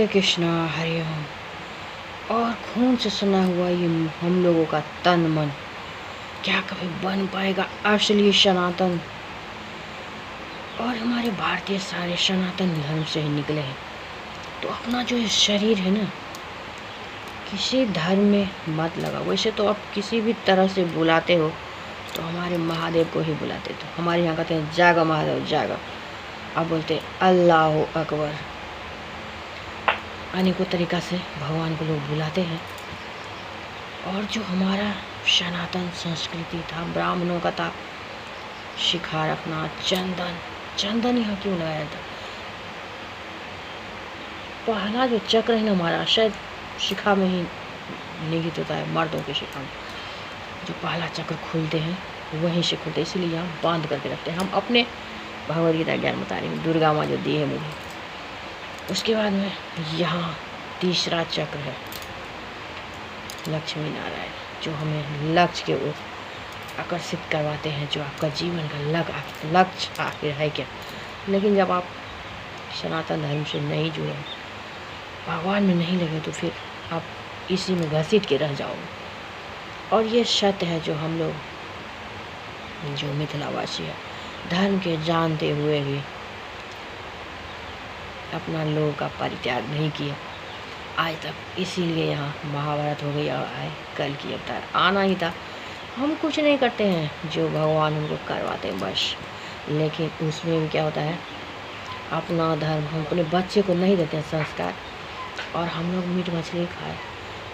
हरे कृष्णा हरे ओम। और खून से सना हुआ ये हम लोगों का तन मन क्या कभी बन पाएगा असली सनातन? और हमारे भारतीय सारे सनातन धर्म से ही निकले हैं। तो अपना जो ये शरीर है ना, किसी धर्म में मत लगाओ। वैसे तो आप किसी भी तरह से बुलाते हो तो हमारे महादेव को ही बुलाते। तो हमारे यहाँ कहते हैं जागा महादेव जागा। आप बोलते अल्लाह अकबर। अनेकों तरीक़ा से भगवान को लोग बुलाते हैं। और जो हमारा सनातन संस्कृति था, ब्राह्मणों का था, शिखा रखना, चंदन यहाँ क्यों लगाया था? पहला जो चक्र है ना हमारा, शायद शिखा में ही निहित होता है। मर्दों के शिखा में जो पहला चक्र खुलते हैं वहीं से खुलते, इसीलिए यहाँ बांध करके रखते हैं। हम अपने भगवद गीता ज्ञान बता रहे हैं, दुर्गा माँ जो दी है मुझे। उसके बाद में यहाँ तीसरा चक्र है लक्ष्मी नारायण, जो हमें लक्ष्य के ओर आकर्षित करवाते हैं। जो आपका जीवन का लक्ष्य आखिर है क्या? लेकिन जब आप सनातन धर्म से नहीं जुड़े, भगवान में नहीं लगे, तो फिर आप इसी में घसीट के रह जाओगे। और ये सत्य है जो हम लोग जो मिथिलावासी है, धर्म के जानते हुए भी अपना लोगों का परित्याग नहीं किया आज तक। इसीलिए यहाँ महाभारत हो गई और आए कल की अवतार आना ही था। हम कुछ नहीं करते हैं, जो भगवान हमको करवाते हैं बस। लेकिन उसमें भी क्या होता है, अपना धर्म हम अपने बच्चे को नहीं देते हैं संस्कार, और हम लोग मीट मछली खाए,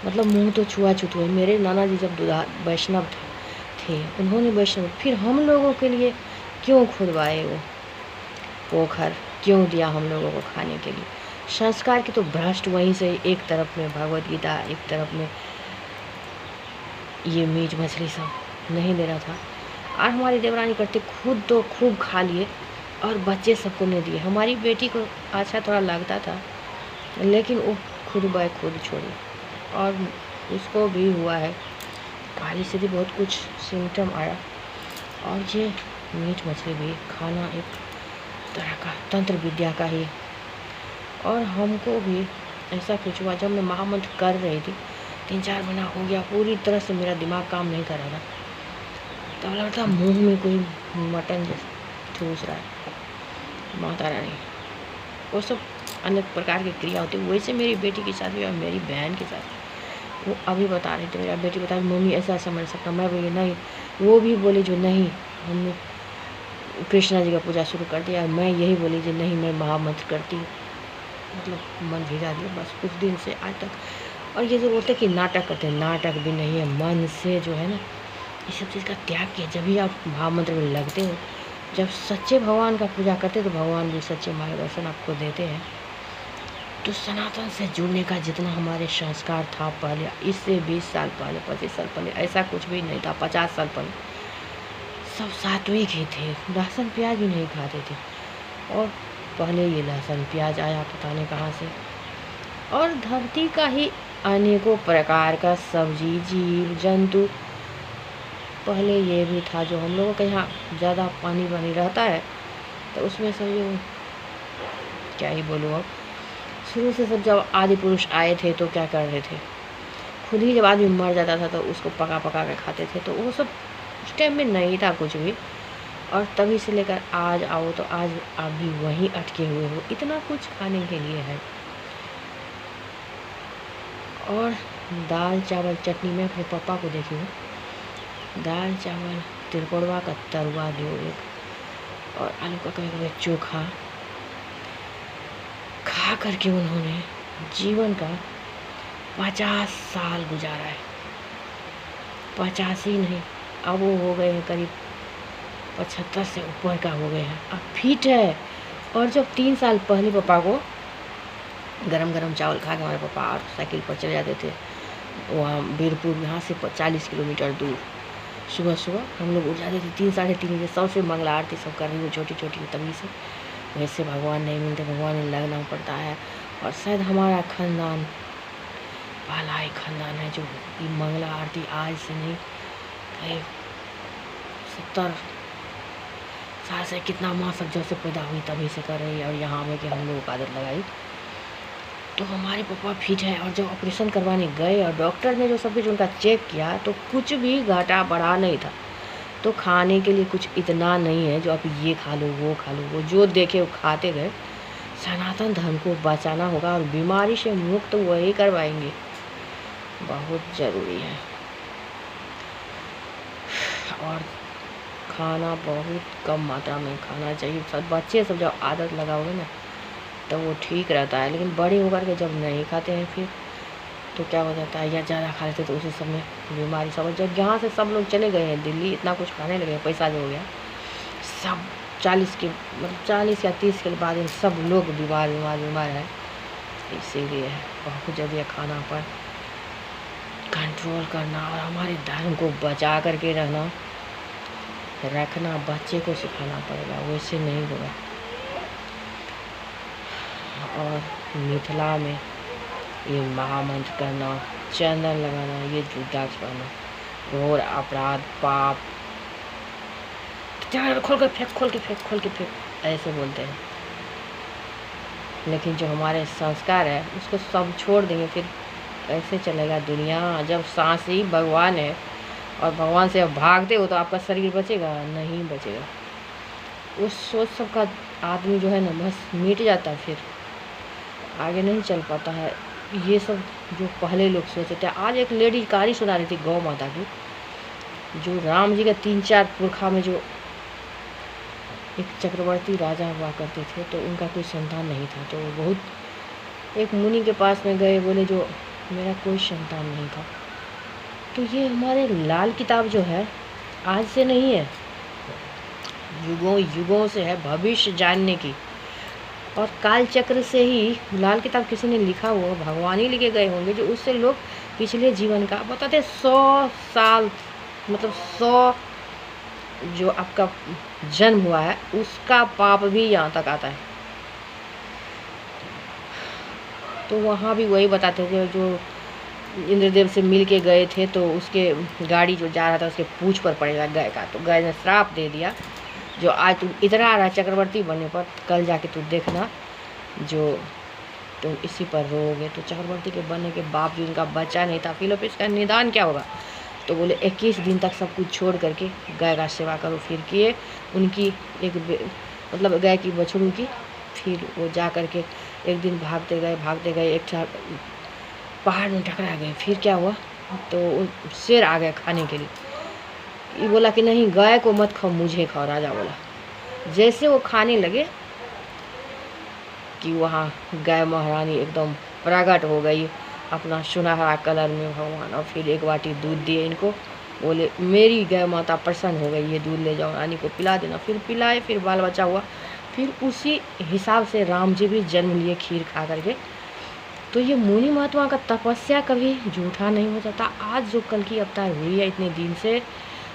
मतलब मुंह तो छुआछूत हुए। मेरे नाना जी जब वैष्णव थे, उन्होंने वैष्णव, फिर हम लोगों के लिए क्यों खुदवाए वो पोखर, क्यों दिया हम लोगों को खाने के लिए? संस्कार की तो भ्रष्ट वहीं से, एक तरफ में भगवद गीता, एक तरफ में ये मीट मछली सब नहीं दे रहा था। और हमारी देवरानी करते खुद तो खूब खा लिए और बच्चे सबको नहीं दिए। हमारी बेटी को अच्छा थोड़ा लगता था, लेकिन वो खुद बाय खुद छोड़ी, और उसको भी हुआ है काली से भी बहुत कुछ सिम्टम आया। और ये मीट मछली भी खाना एक तरह का तंत्र विद्या का ही। और हमको भी ऐसा कुछ हुआ, जब मैं महामंत्र कर रही थी, 3-4 महीना हो गया, पूरी तरह से मेरा दिमाग काम नहीं कर रहा था। तब लगता मुंह में कोई मटन जैसे ठूस रहा है। माता रानी, वो सब अनेक प्रकार की क्रिया होती है। वैसे मेरी बेटी के साथ भी और मेरी बहन के साथ, वो अभी बता रही थी, मेरा बेटी बता रही, मम्मी ऐसा ऐसा मर सकता। मैं बोली नहीं, वो भी बोली जो नहीं, हमने कृष्णा जी का पूजा शुरू कर दिया। मैं यही बोली जी नहीं, मैं महामंत्र करती हूँ, मतलब मन भिजा दिया बस कुछ दिन से आज तक। और ये जो बोलते कि नाटक करते हैं, नाटक भी नहीं है, मन से जो है ना ये सब चीज़ का त्याग किया। जब भी आप महामंत्र में लगते हो, जब सच्चे भगवान का पूजा करते हो, तो भगवान भी सच्चे मार्गदर्शन आपको देते हैं। तो सनातन से जुड़ने का जितना हमारे संस्कार था पहले, इससे 20 साल पहले, 25 साल पहले ऐसा कुछ भी नहीं था। 50 साल पहले सब सात्विक ही थे, लहसुन प्याज भी नहीं खाते थे। और पहले ये लहसुन प्याज आया पता नहीं कहाँ से। और धरती का ही अनेकों प्रकार का सब्जी, जीव जंतु पहले ये भी था। जो हम लोगों के यहाँ ज़्यादा पानी वानी रहता है, तो उसमें सब जो क्या ही बोलूँ, अब शुरू से सब जब आदि पुरुष आए थे तो क्या कर रहे थे, खुद ही जब आदमी मर जाता था तो उसको पका पका के खाते थे। तो वो सब उस टाइम में नहीं था कुछ भी। और तभी से लेकर आज आओ तो आज आप भी वहीं अटके हुए हो, इतना कुछ खाने के लिए है। और दाल चावल चटनी, में अपने पापा को देखी हूँ, दाल चावल तिरकोड़वा का तरुआ दो एक, और आलू का कभी कभी चोखा खा करके उन्होंने जीवन का 50 साल गुजारा है। 50 ही नहीं, अब वो हो गए हैं करीब 75 से ऊपर का हो गए हैं, अब फिट है। और जब 3 साल पहले पापा को गरम गरम चावल खा के हमारे पापा और साइकिल पर चले जाते थे वहाँ बीरपुर, यहाँ से 40 किलोमीटर दूर। सुबह सुबह हम लोग उठ जाते थे 3 साढ़े 3 बजे, सबसे मंगला आरती सब कर रही हूँ छोटी छोटी तभी से। वैसे भगवान नहीं मिलते, भगवान में लगना पड़ता है। और शायद हमारा खानदान पहला ही खानदान है जो ये मंगला आरती आज से नहीं, 70 साल से, कितना माँ सब जब से पैदा हुई तभी से कर रही है। और यहाँ में कि हम लोगों को आदत लगाई। तो हमारे पापा फिट है। और जब ऑपरेशन करवाने गए और डॉक्टर ने जो सब कुछ उनका चेक किया तो कुछ भी घटा बढ़ा नहीं था। तो खाने के लिए कुछ इतना नहीं है जो आप ये खा लो वो खा लो, वो जो देखे वो खाते गए। सनातन धर्म को बचाना होगा और बीमारी से मुक्त वही करवाएंगे, बहुत ज़रूरी है। और खाना बहुत कम मात्रा में खाना चाहिए। सब बच्चे सब जब आदत लगाओगे ना तो वो ठीक रहता है, लेकिन बड़े होकर के जब नहीं खाते हैं फिर तो क्या हो जाता है, या ज़्यादा खा लेते तो उसी समय बीमारी सब। जब यहाँ से सब लोग चले गए हैं दिल्ली, इतना कुछ खाने लगे, पैसा जो हो गया सब 40 या 30 के बाद सब लोग बीमार है। इसीलिए बहुत ज़रूरी खाना पर कंट्रोल करना और हमारे धर्म को बचा करके रखना बच्चे को सिखाना पड़ेगा, वैसे नहीं होगा। और मिथिला में ये महामंत्र करना, चंदन लगाना, ये रुद्राक्ष पहनना घोर अपराध पाप, खोल के फेंक ऐसे बोलते हैं। लेकिन जो हमारे संस्कार है उसको सब छोड़ देंगे फिर कैसे चलेगा दुनिया। जब सांस ही भगवान है और भगवान से अब भागते हो तो आपका शरीर बचेगा नहीं बचेगा। उस सोच सबका आदमी जो है ना बस मिट जाता है, फिर आगे नहीं चल पाता है। ये सब जो पहले लोग सोचते थे। आज एक लेडी कहानी सुना रही थी गौ माता की, जो राम जी के 3-4 पुरखा में जो एक चक्रवर्ती राजा हुआ करते थे तो उनका कोई संतान नहीं था। तो वो बहुत एक मुनि के पास में गए, बोले जो मेरा कोई संतान नहीं था। तो ये हमारे लाल किताब जो है आज से नहीं है, युगों युगों से है, भविष्य जानने की। और काल चक्र से ही लाल किताब किसी ने लिखा हुआ, भगवान ही लिखे गए होंगे, जो उससे लोग पिछले जीवन का बताते 100 साल, मतलब 100 जो आपका जन्म हुआ है उसका पाप भी यहाँ तक आता है। तो वहाँ भी वही बताते थे, जो इंद्रदेव से मिल के गए थे तो उसके गाड़ी जो जा रहा था उसके पूंछ पर पड़ेगा गाय का। तो गाय ने श्राप दे दिया, जो आज तुम इतना आ रहा चक्रवर्ती बनने पर, कल जाके तू देखना जो तुम इसी पर रोओगे। तो चक्रवर्ती के बनने के बावजूद उनका बच्चा नहीं था। फिर इसका निदान क्या होगा? तो बोले 21 दिन तक सब कुछ छोड़ करके गाय का सेवा करो। फिर किए उनकी एक मतलब गाय की बछड़ू की। फिर वो जा करके एक दिन भागते गए एक पहाड़ में टकरा गए। फिर क्या हुआ, तो शेर आ गया खाने के लिए। ये बोला कि नहीं गाय को मत खाओ, मुझे खाओ। राजा बोला। जैसे वो खाने लगे कि वहाँ गाय महारानी एकदम प्रकट हो गई अपना सुनहरा कलर में भगवान। और फिर एक बाटी दूध दिए इनको, बोले मेरी गाय माता प्रसन्न हो गई, ये दूध ले जाओ रानी को पिला देना। फिर पिलाए, फिर बाल बच्चा हुआ। फिर उसी हिसाब से राम जी भी जन्म लिए खीर खा करके। तो ये मुनि महात्मा का तपस्या कभी झूठा नहीं हो जाता। आज जो कल की अवतार हुई है इतने दिन से,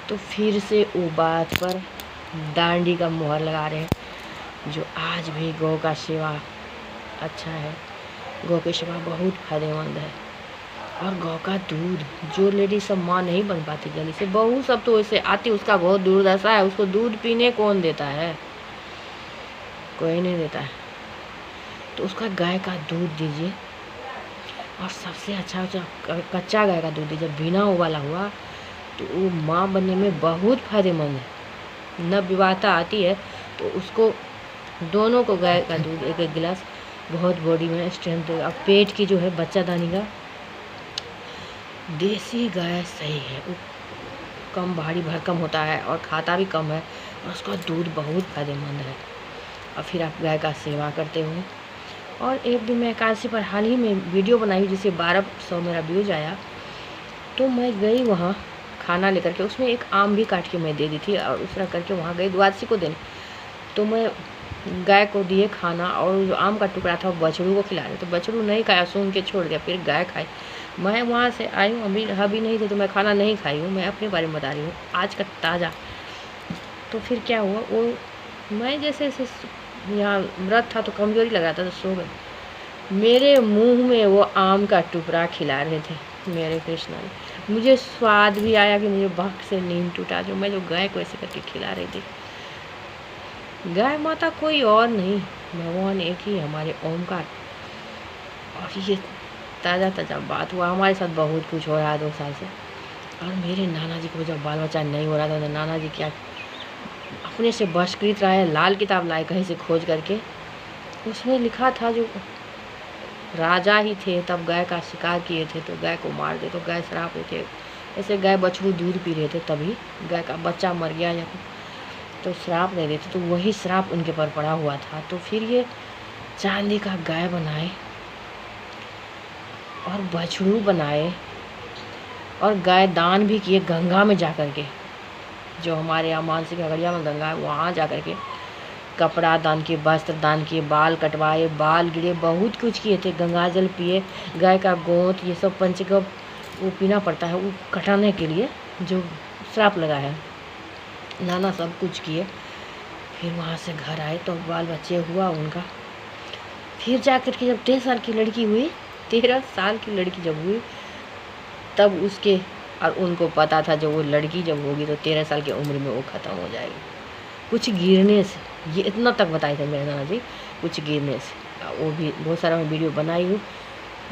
तो फिर से वो बात पर डांडी का मुहर लगा रहे हैं। जो आज भी गौ का सेवा अच्छा है, गौ की सेवा बहुत फायदेमंद है। और गौ का दूध, जो लेडी सब माँ नहीं बन पाती जल्दी से, बहू सब तो वैसे आती, उसका बहुत दुर्दशा है। उसको दूध पीने कौन देता है? कोई नहीं देता है। तो उसका गाय का दूध दीजिए। और सबसे अच्छा कच्चा गाय का दूध दीजिए, बिना उबाला हुआ, तो वो माँ बनने में बहुत फायदेमंद है। न विवाहता आती है तो उसको दोनों को गाय का दूध एक एक गिलास बहुत बॉडी में स्ट्रेंथ देगा। पेट की जो है बच्चादानी का देसी गाय सही है, वो कम भारी भरकम होता है और खाता भी कम है, और उसका दूध बहुत फायदेमंद है। और फिर आप गाय का सेवा करते हो। और एक दिन मैं एकादशी पर हाल ही में वीडियो बनाई जिसे 1200 मेरा व्यूज आया। तो मैं गई वहाँ खाना लेकर के, उसमें एक आम भी काट के मैं दे दी थी और उस तरह करके वहाँ गई द्वादशी को देने। तो मैं गाय को दिए खाना, और जो आम का टुकड़ा था वो बछड़ू को खिला रहे। तो बछड़ू नहीं खाया, सूंघ के छोड़ दिया। फिर गाय खाई। मैं वहाँ से आई हूँ, अभी नहीं थी तो मैं खाना नहीं खाई हूँ, मैं अपने बारे में बता रही हूँ आज का ताज़ा। तो फिर क्या हुआ, वो मैं जैसे यहाँ व्रत था तो कमजोरी लग रहा था तो सो गई। मेरे मुंह में वो आम का टुकड़ा खिला रहे थे मेरे कृष्णा ने। मुझे स्वाद भी आया कि मुझे भक्त से नींद टूटा, जो मैं जो गाय को ऐसे करके खिला रही थी। गाय माता कोई और नहीं, भगवान एक ही हमारे ओमकार। और ये ताज़ा ताज़ा बात हुआ। हमारे साथ बहुत कुछ हो रहा है 2 साल से। और मेरे नाना जी को जब बाल बच्चा नहीं हो रहा था तो नाना जी क्या अपने से बशकीत राय लाल किताब लाए कहीं से खोज करके। उसमें लिखा था जो राजा ही थे तब गाय का शिकार किए थे तो गाय को मार दे तो गाय श्राप देते। ऐसे गाय बछड़ू दूध पी रहे थे तभी गाय का बच्चा मर गया या तो श्राप नहीं देते, तो वही श्राप उनके पर पड़ा हुआ था। तो फिर ये चांदी का गाय बनाए और बछड़ू बनाए और गाय दान भी किए गंगा में जा कर के। जो हमारे यहाँ मानसिक खगड़िया में गंगा है वहाँ जा कर के कपड़ा दान किए, वस्त्र दान किए, बाल कटवाए, बाल गिरे, बहुत कुछ किए थे। गंगा जल पिए, गाय का गोंत ये सब पंचगव्य वो पीना पड़ता है वो कटाने के लिए जो श्राप लगा है। नाना सब कुछ किए। फिर वहाँ से घर आए तो बाल बच्चे हुआ उनका। फिर जा कर के जब 13 साल की लड़की हुई, 13 साल की लड़की जब हुई तब उसके और उनको पता था जब वो लड़की जब होगी तो 13 साल की उम्र में वो ख़त्म हो जाएगी कुछ गिरने से। ये इतना तक बताए थे मेरे नाना जी, कुछ गिरने से। वो भी बहुत सारा मैं वीडियो बनाई हूँ।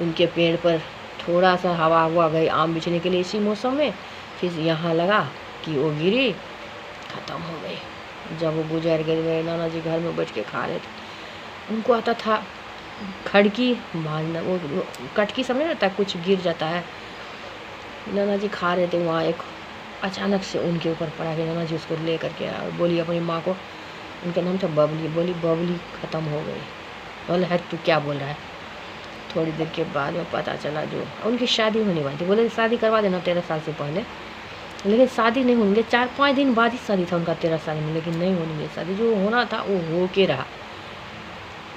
उनके पेड़ पर थोड़ा सा हवा हुआ गई आम बिछने के लिए इसी मौसम में, फिर यहाँ लगा कि वो गिरी, ख़त्म हो गई। जब वो गुजर गए मेरे नाना जी घर में बैठ के खा रहे थे। उनको आता था खड़की मारना, वो कटकी समझ रहता है कुछ गिर जाता है। नाना जी खा रहे थे, वहाँ एक अचानक से उनके ऊपर पड़ा गया। नाना जी उसको ले करके आया और बोली अपनी माँ को, उनका नाम था बबली, बोली बबली ख़त्म हो गई। बोले है तू क्या बोल रहा है। थोड़ी देर के बाद में पता चला जो उनकी शादी होने वाली थी। बोले शादी करवा देना 13 साल से पहले, लेकिन शादी नहीं होंगे। 4-5 दिन बाद ही शादी था उनका 13 साल में, लेकिन नहीं होनी शादी। जो होना था वो हो के रहा।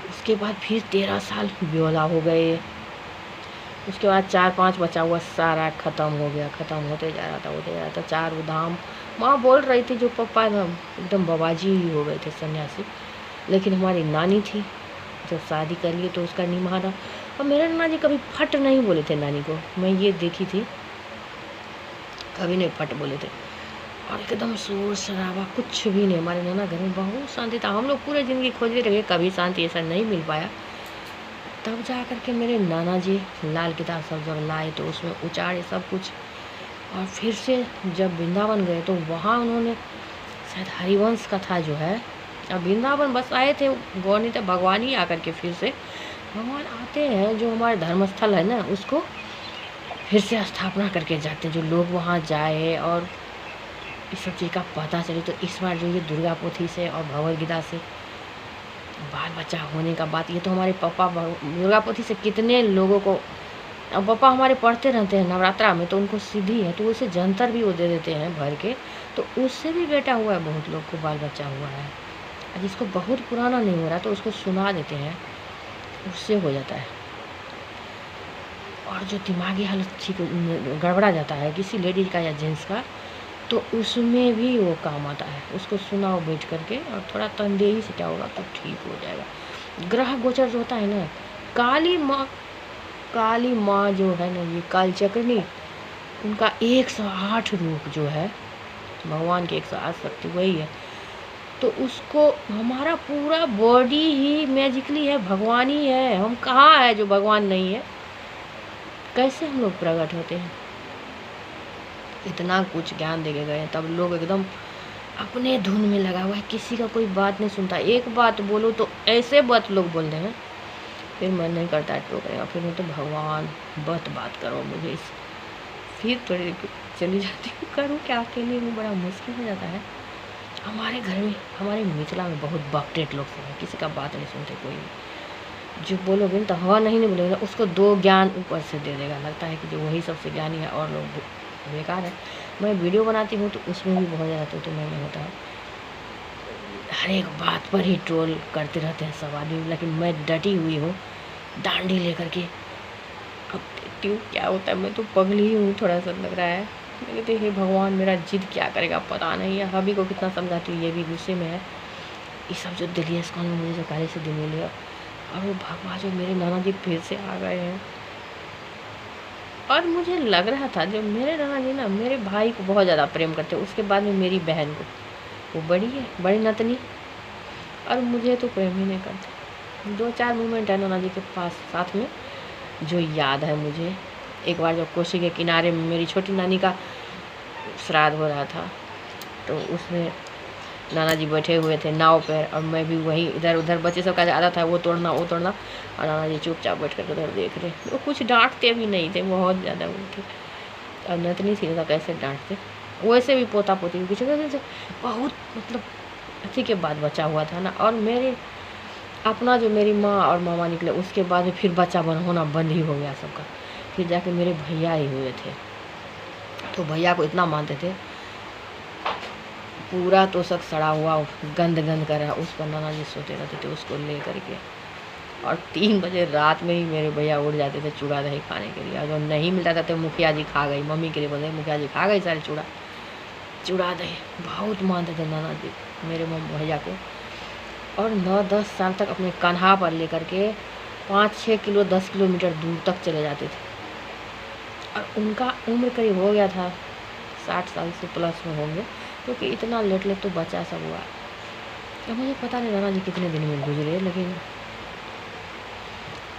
उसके बाद फिर 13 साल ब्योला हो गए। उसके बाद 4-5 बचा हुआ सारा ख़त्म हो गया। ख़त्म होते जा रहा था होते जा रहा था। 4 धाम माँ बोल रही थी जो पापा एकदम बाबाजी ही हो गए थे सन्यासी। लेकिन हमारी नानी थी जो शादी कर लिए तो उसका निमाना। और मेरे नाना जी कभी फट नहीं बोले थे नानी को, मैं ये देखी थी, कभी नहीं फट बोले थे। और एकदम शोर शराबा कुछ भी नहीं। हमारे नाना घर में बहुत शांति था। हम लोग पूरे ज़िंदगी खोजते रहे, कभी शांति ऐसा नहीं मिल पाया। तब जा कर के मेरे नाना जी लाल किताब सब जब लाए तो उसमें उचारे सब कुछ। और फिर से जब वृंदावन गए तो वहाँ उन्होंने शायद हरिवंश कथा जो है, अब वृंदावन बस आए थे गौर नहीं थे, भगवान ही आकर के फिर से भगवान आते हैं जो हमारे धर्मस्थल है ना उसको फिर से स्थापना करके जाते हैं। जो लोग वहाँ जाए और इस सब चीज़ का पता चले। तो इस बार जो ये दुर्गा पोथी से और भगवद गीता से बाल बच्चा होने का बात, ये तो हमारे पापा दुर्गा पोथी से कितने लोगों को, अब पापा हमारे पढ़ते रहते हैं नवरात्रा में तो उनको सीधी है तो उसे जंतर भी वो दे देते हैं भर के, तो उससे भी बेटा हुआ है, बहुत लोग को बाल बच्चा हुआ है। जिसको बहुत पुराना नहीं हो रहा तो उसको सुना देते हैं, उससे हो जाता है। और जो दिमागी हालत ठीक गड़बड़ा जाता है किसी लेडीज का या जेंट्स का, तो उसमें भी वो काम आता है। उसको सुनाओ बैठ करके और थोड़ा तनदेही से क्या होगा तो ठीक हो जाएगा। ग्रह गोचर जो होता है ना, काली माँ जो है ना, ये कालचक्रनी, उनका 108 रूप जो है भगवान के 108 शक्ति वही है। तो उसको हमारा पूरा बॉडी ही मैजिकली है, भगवान ही है। हम कहाँ है जो भगवान नहीं है। कैसे हम लोग प्रकट होते हैं। इतना कुछ ज्ञान दे के गए तब लोग एकदम अपने धुन में लगा हुआ है, किसी का कोई बात नहीं सुनता। एक बात बोलो तो ऐसे बात लोग बोल रहे हैं, फिर मन नहीं करता है टोकरेगा। फिर मैं तो भगवान बात करो मुझे इस, फिर थोड़ी देर चली जाती हूँ। करूँ क्या, अकेले में बड़ा मुश्किल हो जाता है। हमारे घर में हमारे मिथिला में बहुत बकटेट लोग हैं, किसी का बात नहीं सुनते। कोई जो बोलोगे तो हवा नहीं बोलेगा, उसको 2 ज्ञान ऊपर से दे देगा। लगता है कि जो वही सबसे ज्ञानी है और लोग बेकार है। मैं वीडियो बनाती हूँ तो उसमें भी बहुत ज़्यादा तो नहीं होता है, हर एक बात पर ही ट्रोल करते रहते हैं सब आदमी। लेकिन मैं डटी हुई हूँ डांडी लेकर के। अब देखती हूँ क्या होता है। मैं तो पगली हूँ, थोड़ा सा लग रहा है। मैं कहते हे भगवान मेरा जिद क्या करेगा पता नहीं है। हबी को कितना समझाती हूँ, ये भी गुस्से में है। ये सब जो दिल्ली स्कॉन में मुझे जो पहले से दिन मिले, और वो भगवान जो मेरे नाना जी फिर से आ गए हैं। और मुझे लग रहा था जो मेरे नाना जी ना मेरे भाई को बहुत ज़्यादा प्रेम करते, उसके बाद में मेरी बहन को, वो बड़ी है बड़ी नतनी, और मुझे तो प्रेम ही नहीं करते। 2-4 मोमेंट है नाना जी के पास साथ में, जो याद है मुझे, एक बार जब कोसी के किनारे में मेरी छोटी नानी का श्राद्ध हो रहा था, तो उसमें नाना जी बैठे हुए थे नाव पर और मैं भी वहीं इधर उधर, बच्चे सब का ज़्यादा था वो तोड़ना वो तोड़ना, और नाना जी चुपचाप बैठ कर उधर देख रहे। वो कुछ डांटते भी नहीं थे, बहुत ज़्यादा वो थे, और नतनी सी था कैसे डांटते। वैसे भी पोता पोती भी पीछे बहुत मतलब अच्छी के बाद बचा हुआ था ना। और मेरे अपना जो मेरी माँ और मामा निकले उसके बाद फिर बच्चा होना बंद ही हो गया सबका। फिर जाके मेरे भैया ही हुए थे, तो भैया को इतना मानते थे, पूरा तोशक सड़ा हुआ गंद गंद कर रहा, उस पर नाना जी सोते रहते थे उसको ले करके। और 3 बजे रात में ही मेरे भैया उठ जाते थे चूड़ा दही खाने के लिए, और जो नहीं मिलता था तो मुखिया जी खा गई, मम्मी के लिए बोलते मुखिया जी खा गई सारे चूड़ा दही। बहुत मानते थे नाना जी मेरे भैया को। और 9-10 साल तक अपने कान्हा पर लेकर के 5-6 किलो 10 किलोमीटर दूर तक चले जाते थे। और उनका उम्र करीब हो गया था 60 साल से प्लस में होंगे, क्योंकि इतना लेट तो बच्चा सब हुआ। अब मुझे पता नहीं नाना जी कितने दिन में गुजरे, लेकिन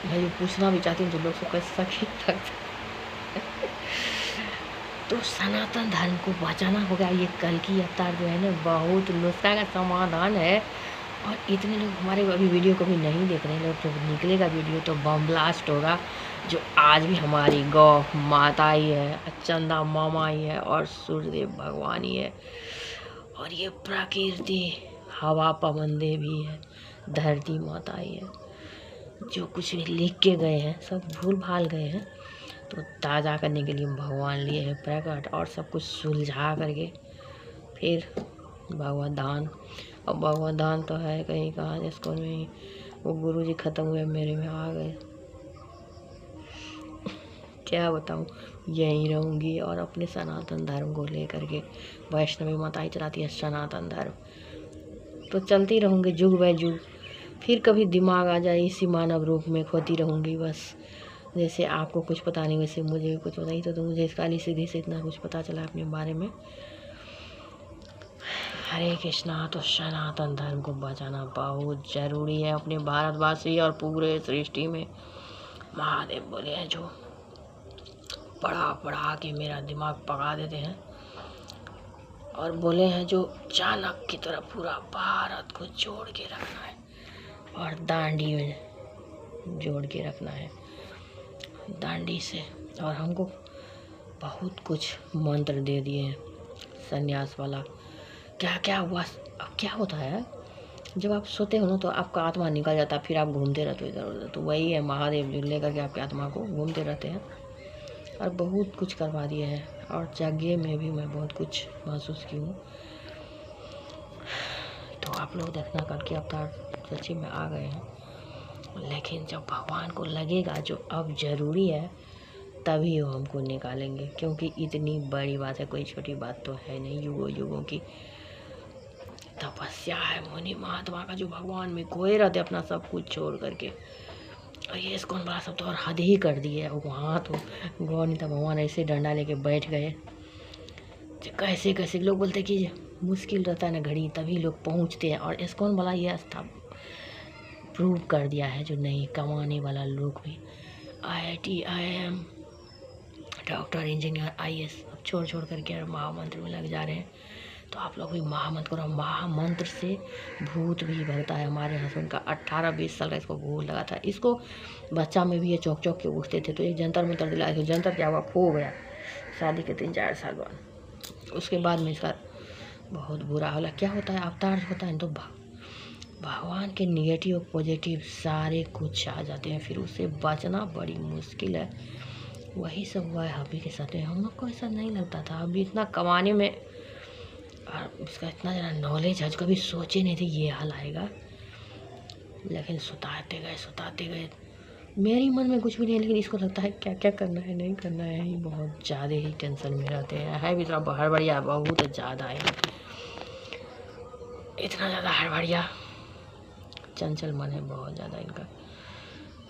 मैं जो पूछना भी चाहती हूँ तो लोग सब कैसा लगता तो सनातन धर्म को बचाना होगा। ये कल की अवतार जो है ना, बहुत नुस्खा का समाधान है। और इतने लोग हमारे अभी वीडियो को भी नहीं देख रहे हैं, लोग जब निकलेगा वीडियो तो बम ब्लास्ट होगा। जो आज भी हमारी गौ माता ही है, चंदा मामा ही है, और सूर्यदेव भगवान ही है, और ये प्रकृति हवा पवन देवी है, धरती माता ही है। जो कुछ भी लिख के गए हैं सब भूल भाल गए हैं, तो ताज़ा करने के लिए भगवान लिए हैं प्रकट, और सब कुछ सुलझा करके फिर भगवदान। और भगवदान तो है कहीं कहाँ जिसको नहीं, वो गुरु जी ख़त्म हुए मेरे में आ गए। क्या बताऊँ, यहीं रहूँगी और अपने सनातन धर्म को लेकर के, वैष्णवी माता ही चलाती है सनातन धर्म, तो चलती रहूँगी जुग ब जुग। फिर कभी दिमाग आ जाए इसी मानव रूप में खोती रहूँगी बस। जैसे आपको कुछ पता नहीं वैसे मुझे भी कुछ पता नहीं, तो मुझे काली सीधी से इतना कुछ पता चला अपने बारे में। हरे कृष्णा। तो सनातन धर्म को बचाना बहुत ज़रूरी है अपने भारतवासी और पूरे सृष्टि में। महादेव बोले हैं जो पढ़ा के मेरा दिमाग पका देते हैं, और बोले हैं जो चाणक्य की तरह पूरा भारत को जोड़ के रखना है, और दांडी में जोड़ के रखना है, दांडी से। और हमको बहुत कुछ मंत्र दे दिए हैं संन्यास वाला। क्या क्या हुआ, अब क्या होता है जब आप सोते हो ना तो आपका आत्मा निकल जाता है, फिर आप घूमते रहते हो इधर उधर, तो वही है महादेव जो लेकर के आपके आत्मा को घूमते रहते हैं, और बहुत कुछ करवा दिए हैं। और यज्ञ में भी मैं बहुत कुछ महसूस की हूँ। तो आप लोग देखना करके अवतार सच्ची में आ गए हैं, लेकिन जब भगवान को लगेगा जो अब ज़रूरी है तभी वो हमको निकालेंगे, क्योंकि इतनी बड़ी बात है, कोई छोटी बात तो है नहीं। युगों युगों की तपस्या है मुनि महात्मा का, जो भगवान में खोए रहते अपना सब कुछ छोड़ करके। और ये इसको बड़ा सब तो और हद ही कर दिए। वहाँ तो गौर नहीं था, भगवान ऐसे डंडा लेके बैठ गए। कैसे कैसे लोग बोलते कि मुश्किल रहता है ना घड़ी, तभी लोग पहुँचते हैं। और इस्कॉन वाला ये प्रूव कर दिया है जो नहीं कमाने वाला लोग भी IIT IIM doctor engineer IAS अब छोड़ करके महामंत्र में लग जा रहे हैं। तो आप लोग भी महामंत्र करो। महामंत्र से भूत भी भगता है। हमारे हस्बैंड का 18-20 साल का इसको भूत लगा था। इसको बच्चा में भी ये चौक चौक के उठते थे, तो एक जंतर मंतर दिलाया, तो जंतर क्या हुआ, खो गया शादी के 3-4 साल बाद। उसके बाद में इसका बहुत बुरा होला। क्या होता है, अवतार होता है तो भगवान के निगेटिव पॉजिटिव सारे कुछ आ जाते हैं, फिर उससे बचना बड़ी मुश्किल है। वही सब हुआ है अभी के साथ में। हम लोग को ऐसा नहीं लगता था, अभी इतना कमाने में और इसका इतना ज़्यादा नॉलेज है, कभी सोचे नहीं थे ये हाल आएगा। लेकिन सुताते गए। मेरी मन में कुछ भी नहीं, लेकिन इसको लगता है क्या क्या करना है नहीं करना है, ये बहुत ज़्यादा ही टेंशन में रहते हैं। है भी थोड़ा हड़बड़िया बहुत ज़्यादा है, इतना ज़्यादा हड़बड़िया चंचल मन है बहुत ज़्यादा इनका।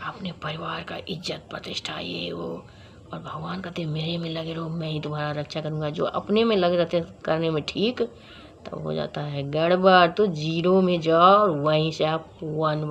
अपने परिवार का इज्जत प्रतिष्ठा ये वो, और भगवान कहते मेरे में लगे रहो, मैं ही तुम्हारा रक्षा करूँगा। जो अपने में लगे रहते करने में ठीक, तब हो जाता है गड़बड़। तो 0 में जाओ और वहीं से आप 1